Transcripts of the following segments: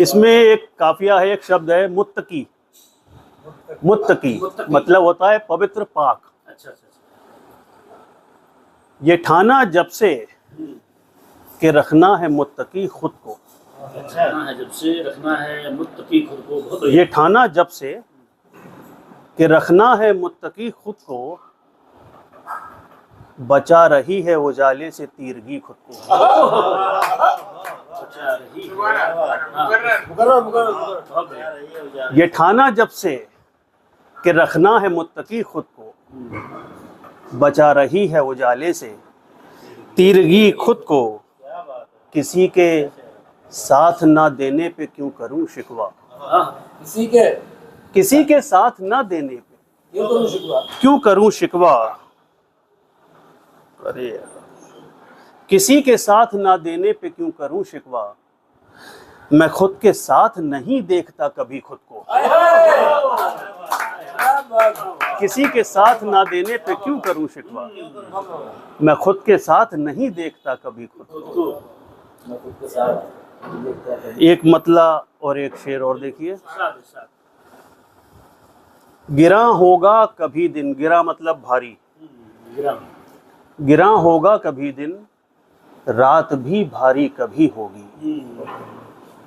इसमें एक काफिया है, एक शब्द है मुत्तकी। मुत्तकी मतलब होता है पवित्र पाक। अच्छा। ये ठाना जब से कि रखना है मुत्तकी खुद को। अच्छा है, जब से रखना है मुत्तकी खुद को। बहुत ये ठाना जब से कि रखना है मुत्तकी खुद को, बचा रही है उजाले से तीरगी खुद को। ये ठाना जब से कि रखना है मुत्तकी खुद को, बचा रही है उजाले से तीरगी खुद को। किसी के साथ ना देने पे क्यों करूं शिकवा। किसी के साथ ना देने पे क्यों करूं शिकवा। अरे किसी के साथ ना देने पे क्यों करूं शिकवा। मैं खुद के साथ नहीं देखता कभी खुद को। किसी के साथ ना देने पे क्यों करूं शिकवा। मैं खुद के साथ नहीं देखता कभी खुद को। एक मतला और एक शेर और देखिए। गिरा होगा कभी दिन, गिरा मतलब भारी, गिरा होगा कभी दिन, रात भी भारी कभी होगी।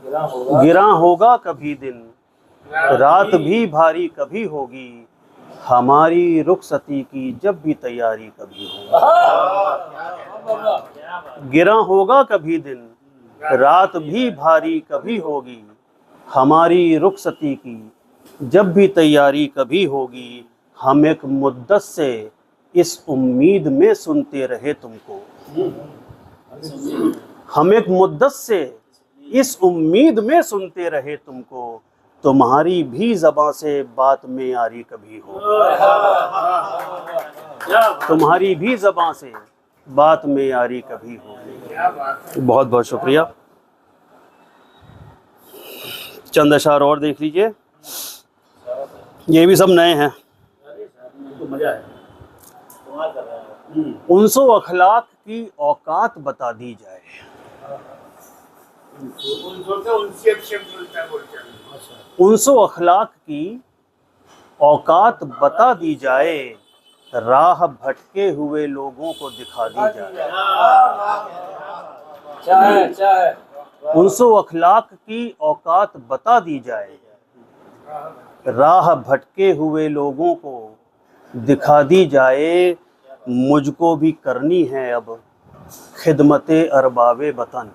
गिरा होगा कभी दिन, रात भी भारी कभी होगी। हमारी रुखसती की जब भी तैयारी कभी होगी। गिरा होगा कभी दिन, रात भी भारी कभी होगी। हमारी रुखसती की जब भी तैयारी कभी होगी। हम एक मुद्दत से इस उम्मीद में सुनते रहे तुमको। हम एक मुद्दत से इस उम्मीद में सुनते रहे तुमको। तुम्हारी भी ज़बां से बात में यारी कभी हो। तुम्हारी भी ज़बां से बात में यारी कभी हो। बहुत बहुत शुक्रिया। चंद अशार और देख लीजिए, ये भी सब नए हैं। उनसो अखलाक की औकात बता दी जाए। उनसो अखलाक की औकात बता दी जाए। राह भटके हुए लोगों को दिखा दी जाए। उनसो अखलाक की औकात बता दी जाए। राह भटके हुए लोगों को दिखा दी जाए। मुझको भी करनी है अब खिदमते अरबाबे वतन।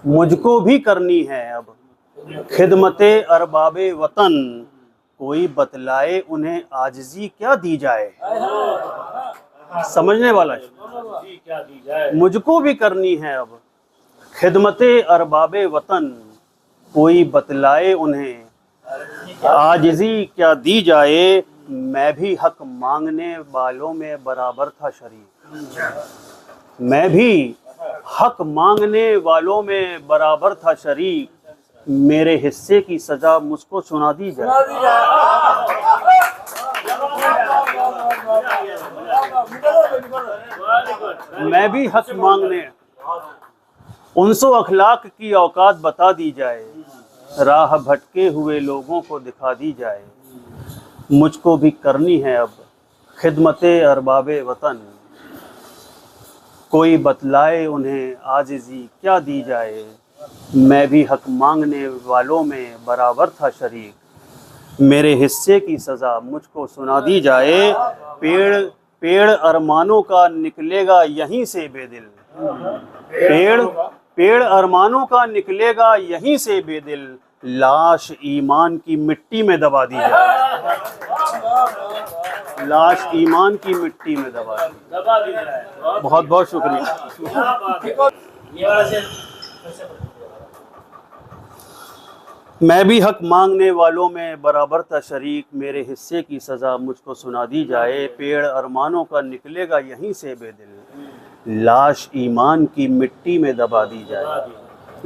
मुझको भी करनी है अब खिदमते अरबाबे वतन। कोई बतलाए उन्हें आजिज़ी क्या दी जाए। समझने वाला है। मुझको भी करनी है अब खिदमते अरबाबे वतन। कोई बतलाए उन्हें आजिज़ी क्या दी जाए। मैं भी हक मांगने वालों में बराबर था शरीक। मैं भी हक मांगने वालों में बराबर था शरीक। मेरे हिस्से की सजा मुझको सुना दी जाए। मैं भी हक मांगने, उनसो अखलाक की औकात बता दी जाए। राह भटके हुए लोगों को दिखा दी जाए। मुझको भी करनी है अब खिदमते अरबाबे वतन। कोई बतलाए उन्हें आजिज़ी क्या दी जाए। मैं भी हक मांगने वालों में बराबर था शरीक। मेरे हिस्से की सज़ा मुझको सुना दी जाए। पेड़ अरमानों का निकलेगा यहीं से बेदिल। पेड़ अरमानों का निकलेगा यहीं से बेदिल। लाश ईमान की मिट्टी में दबा दी जाए। लाश ईमान की मिट्टी में दबा दी जाए। बहुत बहुत शुक्रिया। मैं भी हक मांगने वालों में बराबर था शरीक। मेरे हिस्से की सज़ा मुझको सुना दी जाए। पेड़ अरमानों का निकलेगा यहीं से बेदिल। लाश ईमान की मिट्टी में दबा दी जाए।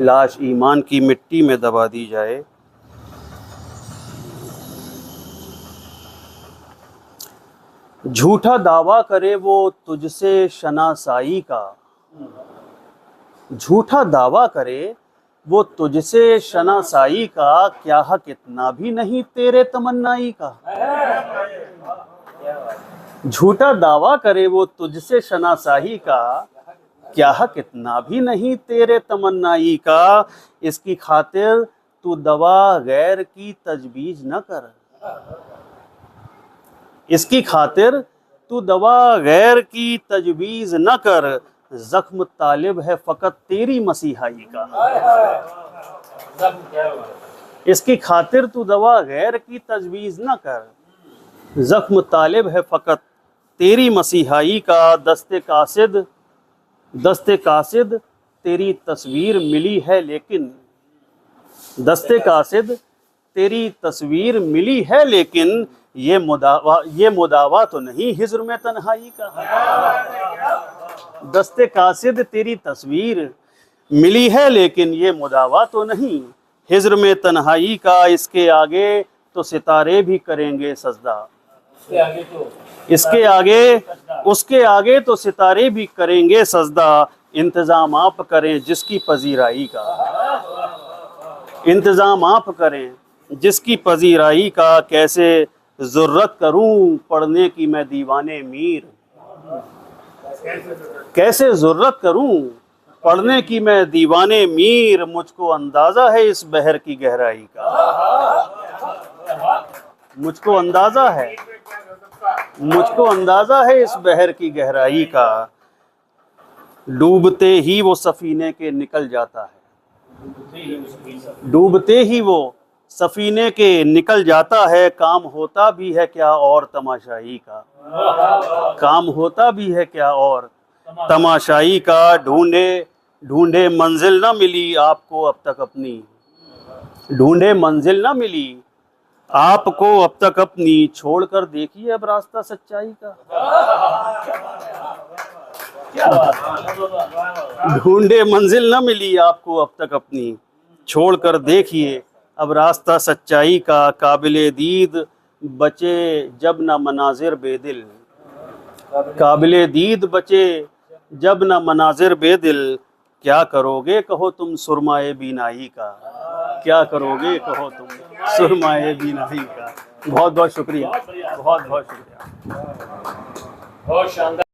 लाश ईमान की मिट्टी में दबा दी जाए। झूठा दावा करे वो तुझसे शनासाई का। झूठा दावा करे वो तुझसे शनासाई का, क्या हक इतना भी नहीं तेरे तमन्नाई का। झूठा दावा करे वो तुझसे शनासाही का, क्या हक इतना भी नहीं तेरे तमन्नाई का। इसकी खातिर तू दवा गैर की तजवीज न कर, इसकी खातिर तू दवा गैर की तजवीज न कर। जख्म तालिब है फकत तेरी मसीहाई का। इसकी खातिर तू दवा गैर की तजवीज न कर, जख्म तालिब है फकत तेरी मसीहाई का। दस्ते कासिद तेरी तस्वीर मिली है लेकिन, दस्ते कासिद तेरी तस्वीर मिली है लेकिन, ये मुदावा तो नहीं हिज्र में तन्हाई का। दस्ते कासिद तेरी तस्वीर मिली है लेकिन, ये मुदावा तो नहीं हिज्र में तन्हाई का। इसके आगे तो सितारे भी करेंगे सजदा, इसके आगे उसके आगे तो सितारे भी करेंगे सजदा। इंतज़ाम आप करें जिसकी पजीराई का, इंतज़ाम आप करें जिसकी पजीराई का। कैसे ज़ुर्रत करूं पढ़ने की मैं दीवाने मीर, कैसे ज़ुर्रत करूं पढ़ने की मैं दीवाने मीर। मुझको अंदाज़ा है इस बहर की गहराई का, मुझको अंदाज़ा है, मुझको अंदाज़ा है इस बहर की गहराई का। डूबते ही वो सफीने के निकल जाता है, डूबते ही वो सफीने के निकल जाता है। काम होता भी है क्या और तमाशाई का, काम होता भी है क्या और तमाशाई का। ढूंढे ढूंढे मंजिल न मिली आपको अब तक अपनी, ढूंढे मंजिल न मिली आपको अब तक अपनी। छोड़कर देखिए अब रास्ता सच्चाई का, ढूंढे मंजिल न मिली आपको अब तक अपनी। छोड़कर देखिए अब रास्ता सच्चाई का। काबिले दीद बचे जब न मनाजिर बेदिल, काबिले दीद बचे जब न मनाजिर बेदिल। क्या करोगे कहो तुम सुरमाए बीनाई का, क्या करोगे कहो तुम सुरमाए बीनाई का। बहुत बहुत शुक्रिया, बहुत बहुत शुक्रिया। बहुत शानदार।